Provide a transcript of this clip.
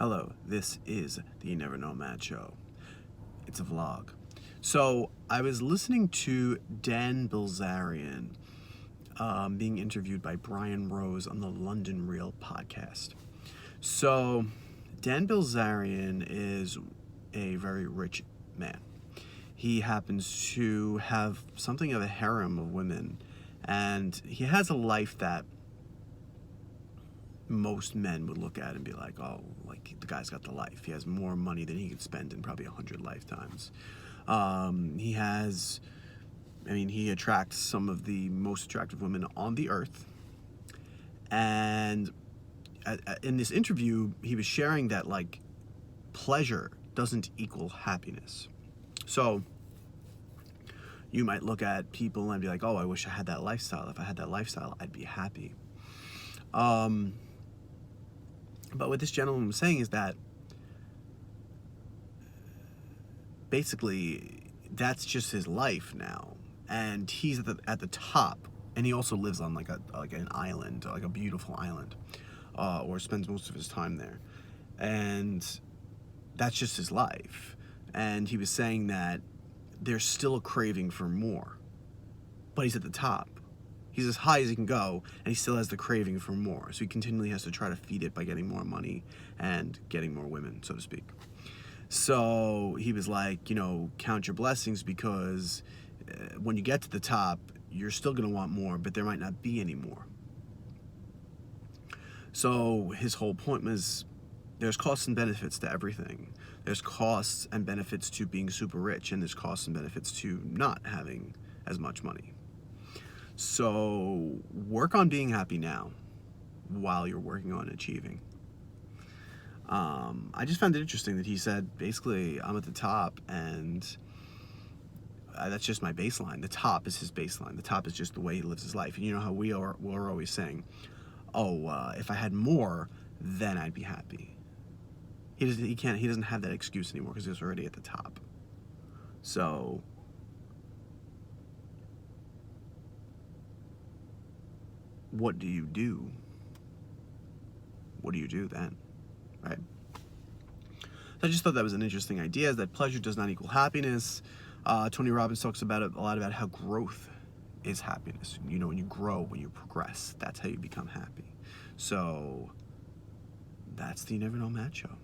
Hello, this is the You Never Know Matt Show. It's a vlog. So I was listening to Dan Bilzerian being interviewed by Brian Rose on the London Real podcast. So Dan Bilzerian is a very rich man. He happens to have something of a harem of women, and he has a life that most men would look at and be like, oh, like the guy's got the life. He has more money than he could spend in probably 100 lifetimes. He attracts some of the most attractive women on the earth. And in this interview, he was sharing that like pleasure doesn't equal happiness. So you might look at people and be like, oh, I wish I had that lifestyle. If I had that lifestyle, I'd be happy. But what this gentleman was saying is that basically that's just his life now, and he's at the top, and he also lives on like an island, like a beautiful island, or spends most of his time there, and that's just his life. And he was saying that there's still a craving for more, but he's at the top. He's as high as he can go, and he still has the craving for more. So he continually has to try to feed it by getting more money and getting more women, so to speak. So he was like, count your blessings, because when you get to the top, you're still going to want more, but there might not be any more. So his whole point was there's costs and benefits to everything. There's costs and benefits to being super rich, and there's costs and benefits to not having as much money. So work on being happy now while you're working on achieving. I just found it interesting that he said, basically, I'm at the top, and that's just my baseline. The top is his baseline. The top is just the way he lives his life. And you know how we're always saying, if I had more, then I'd be happy. He doesn't have that excuse anymore because he's already at the top. So what do you do? What do you do then, right? So I just thought that was an interesting idea, is that pleasure does not equal happiness. Tony Robbins talks about it a lot, about how growth is happiness. When you grow, when you progress, that's how you become happy. So that's the You Never Know Matt Show.